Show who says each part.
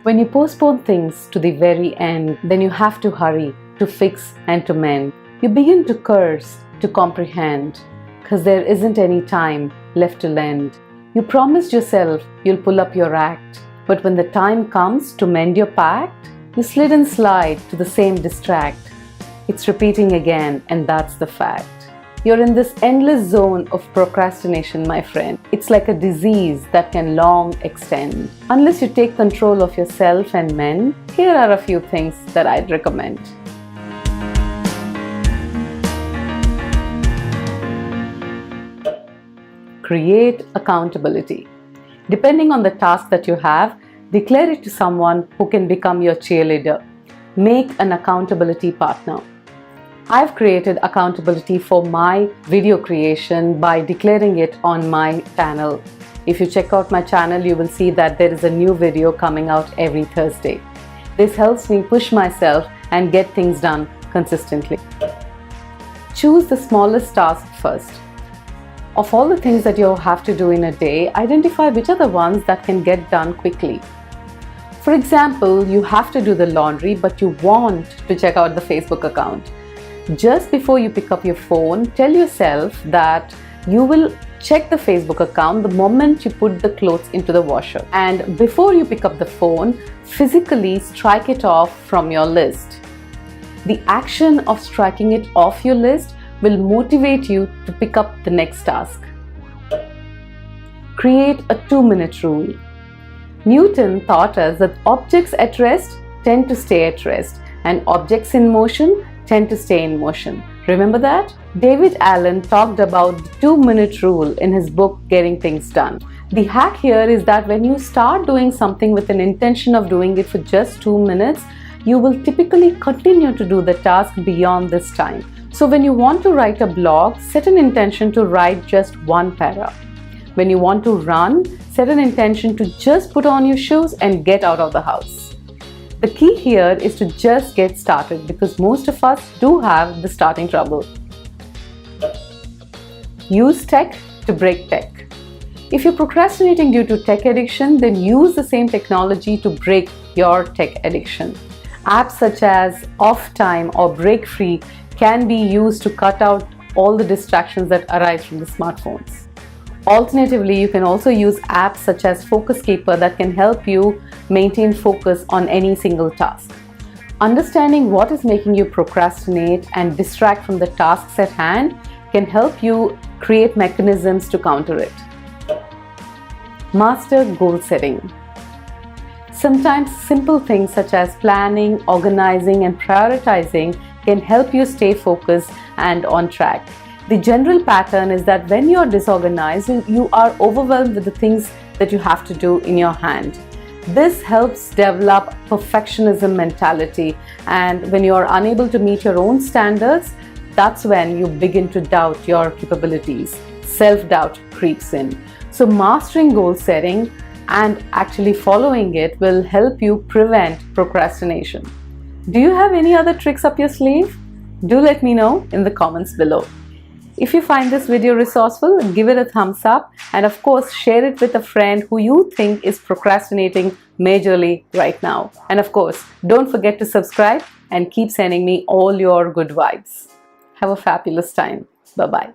Speaker 1: When you postpone things to the very end, then you have to hurry to fix and to mend. You begin to curse, to comprehend, because there isn't any time left to lend. You promised yourself you'll pull up your act, but when the time comes to mend your pact, you slid and slide to the same distract. It's repeating again, and that's the fact. You're in this endless zone of procrastination, my friend. It's like a disease that can long extend. Unless you take control of yourself and mend, here are a few things that I'd recommend. Create accountability. Depending on the task that you have, declare it to someone who can become your cheerleader. Make an accountability partner. I've created accountability for my video creation by declaring it on my channel. If you check out my channel, you will see that there is a new video coming out every Thursday. This helps me push myself and get things done consistently. Choose the smallest task first. Of all the things that you have to do in a day, identify which are the ones that can get done quickly. For example, you have to do the laundry, but you want to check out the Facebook account. Just before you pick up your phone, tell yourself that you will check the Facebook account the moment you put the clothes into the washer. And before you pick up the phone, physically strike it off from your list. The action of striking it off your list will motivate you to pick up the next task. Create a 2-minute rule. Newton taught us that objects at rest tend to stay at rest, and objects in motion tend to stay in motion. Remember that? David Allen talked about the 2-minute rule in his book, Getting Things Done. The hack here is that when you start doing something with an intention of doing it for just 2 minutes, you will typically continue to do the task beyond this time. So when you want to write a blog, set an intention to write just 1 para. When you want to run, set an intention to just put on your shoes and get out of the house. The key here is to just get started, because most of us do have the starting trouble. Use tech to break tech. If you're procrastinating due to tech addiction, then use the same technology to break your tech addiction. Apps such as Off Time or Break Free can be used to cut out all the distractions that arise from the smartphones. Alternatively, you can also use apps such as Focus Keeper that can help you maintain focus on any single task. Understanding what is making you procrastinate and distract from the tasks at hand can help you create mechanisms to counter it. Master goal setting. Sometimes simple things such as planning, organizing, and prioritizing can help you stay focused and on track. The general pattern is that when you are disorganized, you are overwhelmed with the things that you have to do in your hand. This helps develop perfectionism mentality, and when you are unable to meet your own standards, that's when you begin to doubt your capabilities. Self-doubt creeps in. So mastering goal setting and actually following it will help you prevent procrastination. Do you have any other tricks up your sleeve? Do let me know in the comments below. If you find this video resourceful, give it a thumbs up, and of course share it with a friend who you think is procrastinating majorly right now. And of course, don't forget to subscribe and keep sending me all your good vibes. Have a fabulous time. Bye-bye.